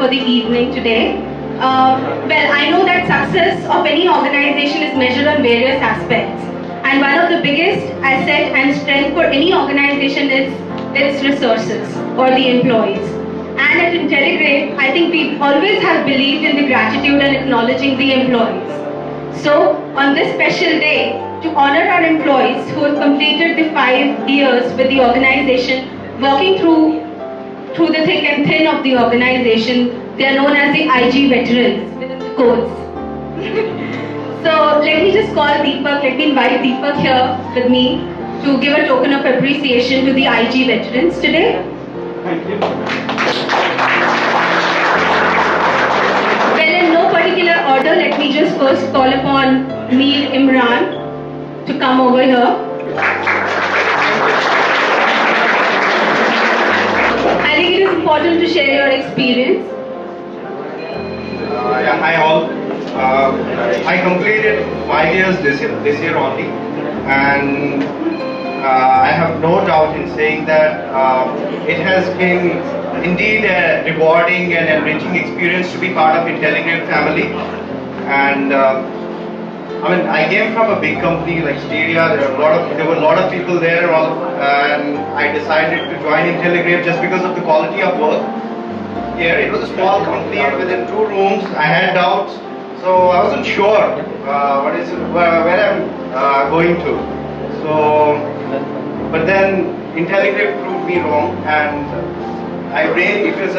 for the evening today. Well, I know that success of any organization is measured on various aspects. And one of the biggest asset and strength for any organization is its resources or the employees. And at IntelliGrade, I think we always have believed in the gratitude and acknowledging the employees. So, on this special day, to honor our employees who have completed the 5 years with the organization, working through the thick and thin of the organization, they are known as the IG veterans within the codes. So, let me just call Deepak, let me invite Deepak here with me to give a token of appreciation to the IG veterans today. Thank you. Well, in no particular order, let me just first call upon Mir Imran to come over here. I think it is important to share your experience. Yeah, hi all. I completed 5 years this year only, and I have no doubt in saying that it has been indeed a rewarding and enriching experience to be part of IntelliGrade family. And I mean, I came from a big company like Stadia. There were a lot of people there, and I decided to join IntelliGrade just because of the quality of work. Here, it was a small company, and within 2 rooms, I had doubts, so I wasn't sure where I'm going to. So, but then IntelliGrade proved me wrong, and it was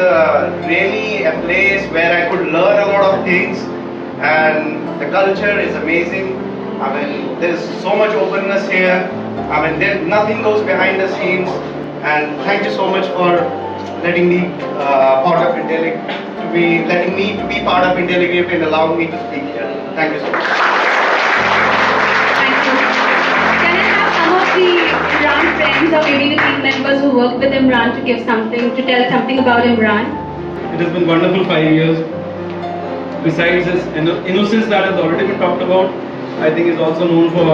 really a place where I could learn a lot of things, and the culture is amazing. I mean, there's so much openness here. I mean, nothing goes behind the scenes, and thank you so much for letting me letting me to be part of IntelliGrade and allowing me to speak here. Thank you so much. Thank you. Can I have some of the Imran friends or maybe the team members who work with Imran to tell something about Imran? It has been wonderful 5 years. Besides his innocence that has already been talked about, I think he's also known for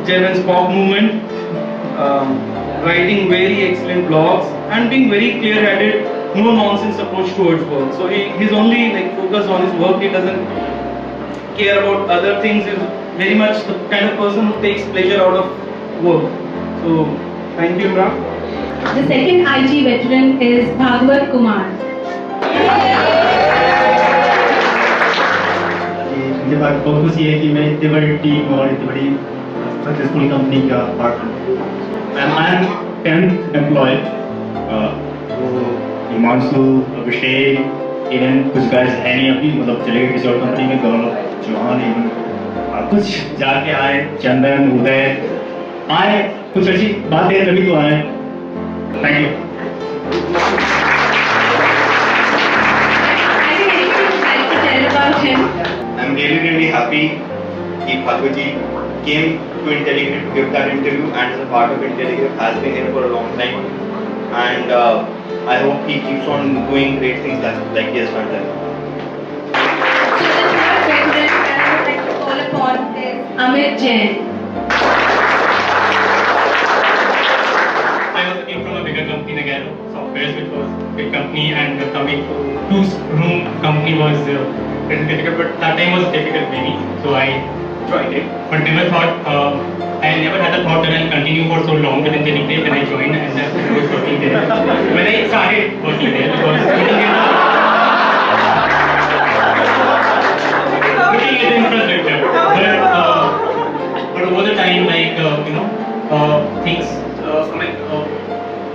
German's pop movement, writing very excellent blogs, and being very clear-headed, no nonsense approach towards work. So he's only focused on his work. He doesn't care about other things. He's very much the kind of person who takes pleasure out of work. So thank you, Imran. The second IG veteran is Bhagwat Kumar. मुझे बहुत खुशी है कि मैं इतनी बड़ी team और इतनी बड़ी सक्सेसफुल कंपनी का पार्ट हूँ। I am 10th employ. तो हिमांशु, अभिषेक, इवन कुछ गाइस है नहीं अभी, मतलब चले गए किसी और कंपनी में, गौरव, चौहान, इवन कुछ जाके आए, चंदन, उदय आए, कुछ अच्छी बातें तभी तो आए। Thank you. I'm really happy that Bhagwat came to IntelliGrade to give that interview, and as a part of IntelliGrade has been here for a long time, and I hope he keeps on doing great things like he has done there. So the third veteran that I would like to call upon is Amit Jain. I also came from a bigger company, Nagarro Softwares, which was a big company, and coming to 2-room company was little difficult, but that time was difficult maybe, so I tried it. But I never had the thought that I'll continue for so long with IntelliGrade when I joined, and I was working there. When I started working there, because looking at the infrastructure, but over the time, things,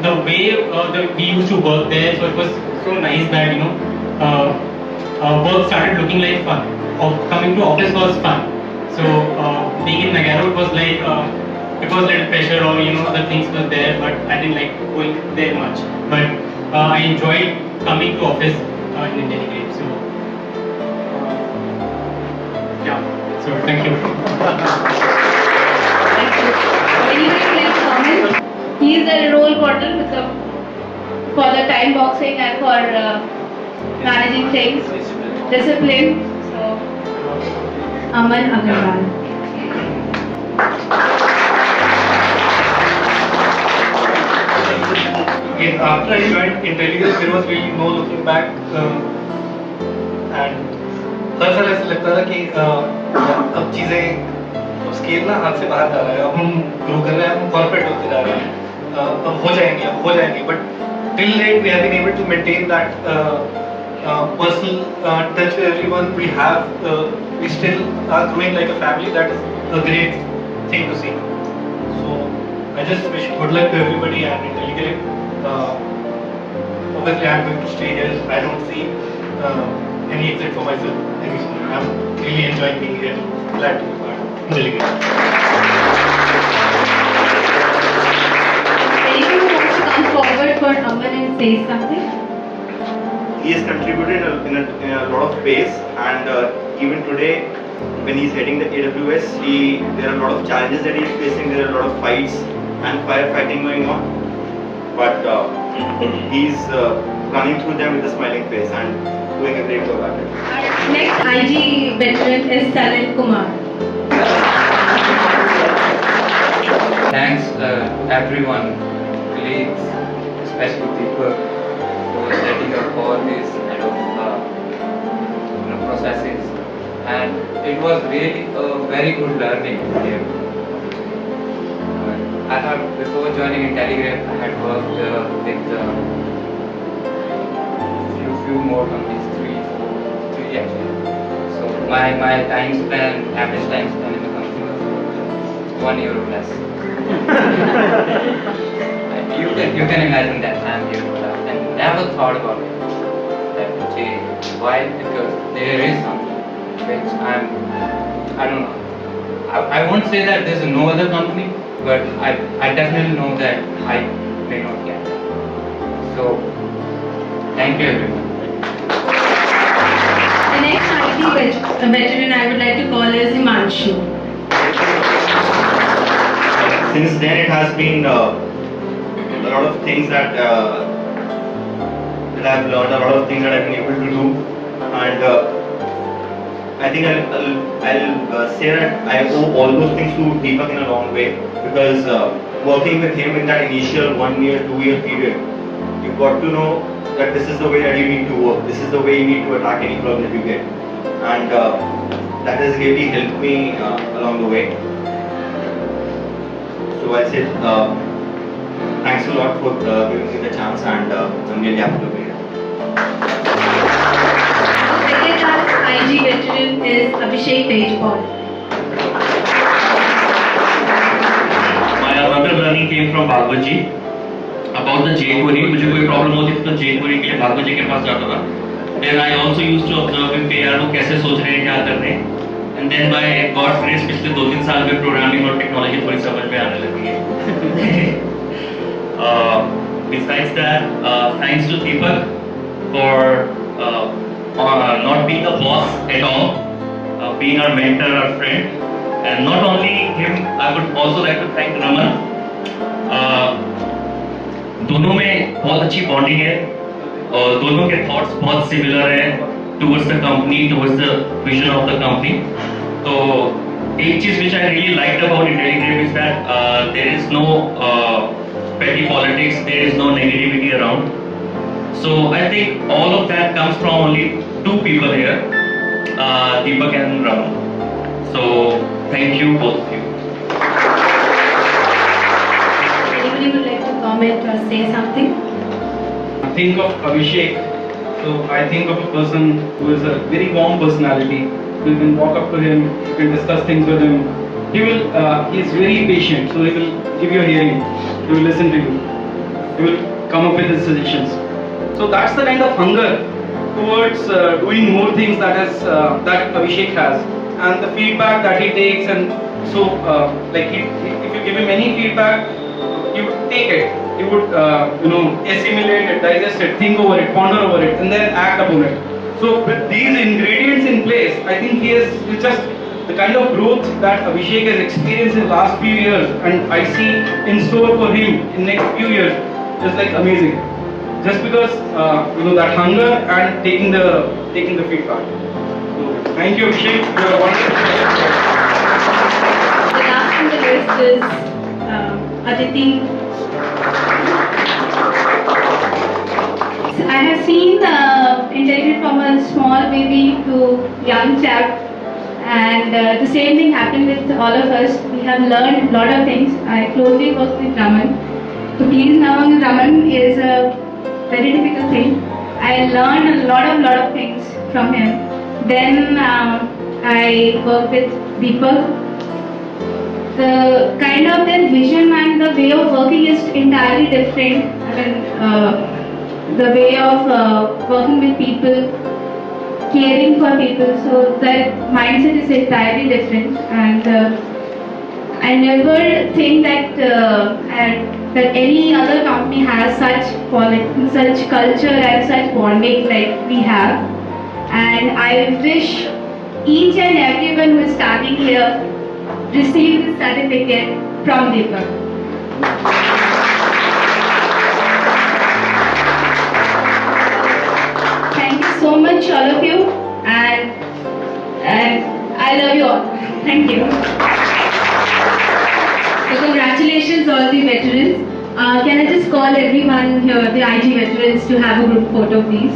the way we used to work there, so it was so nice that work started looking like fun. Coming to office was fun. So being in Nagarro, it was like it was a little pressure, or other things were there, but I didn't like going there much. But I enjoyed coming to office in IntelliGrade. So yeah. So thank you. Thank you. Anyone would like to comment? He is a role model for the time boxing and for managing things, discipline. So, Aman Agarwal. Again, after I joined IntelliGraph, there was really no looking back, and हर साल ऐसा लगता था कि अब चीज़ें अब scale ना हाथ से बाहर जा रहा है, अब हम ग्रो कर रहे हैं, हम कॉर्पोरेट होते जा रहे हैं, अब हो जाएंगे, but till date we have been able to maintain that personal touch with everyone. We still are growing like a family. That is a great thing to see. So I just wish good luck to everybody and IntelliGraph. Obviously I'm going to stay here. I don't see any exit for myself very soon. I'm really enjoying being here. Glad to be part of IntelliGraph. Anyone who wants to come forward for Aman and say something? He has contributed in a lot of ways, and even today, when he's heading the AWS, there are a lot of challenges that he's facing. There are a lot of fights and firefighting going on, but he's running through them with a smiling face and doing a great job at it. Our next IG veteran is Salil Kumar. Thanks everyone, colleagues, especially people who are setting up all these kind of processes, and it was really a very good learning here. I have, before joining IntelliGraph, I had worked with few more companies, three actually. So my time span, average time span in the company was 1 year or less. You can imagine that I'm here for that, and never thought about it. That okay, why? Because there is something which I don't know. I won't say that there's no other company, but I definitely know that I may not get that. So thank you everyone. The next IT veteran I would like to call is Himanshu. Since then, it has been a lot of things that I've learned, a lot of things that I've been able to do, and I think I'll say that I owe all those things to Deepak in a long way, because working with him in that initial 1 year, 2 year period, you got to know that this is the way that you need to work, this is the way you need to attack any problem that you get, and that has really helped me along the way. So I said thanks a lot for giving me the chance, and I'm really happy to be here. The second IG veteran is Abhishek Tejpal. My another learning came from Bhagwat ji about the jQuery. मुझे कोई problem होती थी तो jQuery के लिए भागवत जी के पास जाता था. Then I also used to observe him कि यार वो कैसे सोच रहे हैं, क्या कर रहे हैं. And then by God's grace पिछले 2-3 साल में प्रोग्रामिंग और टेक्नोलॉजी थोड़ी समझ में आने लगी है. Besides that, thanks to Deepak for not being a boss at all, being our mentor, our friend, and not only him, I would also like to thank Raman. दोनों में बहुत अच्छी बॉन्डिंग है और दोनों के थॉट्स बहुत सिमिलर हैं towards the company, towards the vision of the company. तो एक चीज which I really liked about IntelliGraph is that there is no petty politics, there is no negativity around. So I think all of that comes from only two people here, Deepak and Raman. So thank you both of you. Anybody would like to comment or say something? Think of Abhishek, so I think of a person who is a very warm personality. You can walk up to him, you can discuss things with him. He is very patient, so he will give you a hearing. He will listen to you. He will come up with his suggestions. So that's the kind of hunger towards doing more things that Abhishek has, and the feedback that he takes, and so if you give him any feedback, he would take it. He would assimilate it, digest it, think over it, ponder over it, and then act upon it. So with these ingredients in place, I think it's just the kind of growth that Abhishek has experienced in the last few years, and I see in store for him in next few years is like amazing. Just because that hunger and taking the feedback. So thank you, Abhishek. You are wonderful. The last on the list is Aditi. have seen intelligent from a small baby to young chap, and the same thing happened with all of us. We have learned a lot of things. I closely work with Raman. To please Raman is a very difficult thing. I learned a lot of things from him. Then I work with Deepak. The kind of their vision and the way of working is entirely different. I mean, the way of working with people, caring for people, so that mindset is entirely different. And I never think that that any other company has such such culture and such bonding like we have. And I wish each and everyone who is standing here receive this certificate from Deepak. Thank you so much, all of you, and I love you all. Thank you. So congratulations all the veterans. Can I just call everyone here, the IG veterans, to have a group photo, please?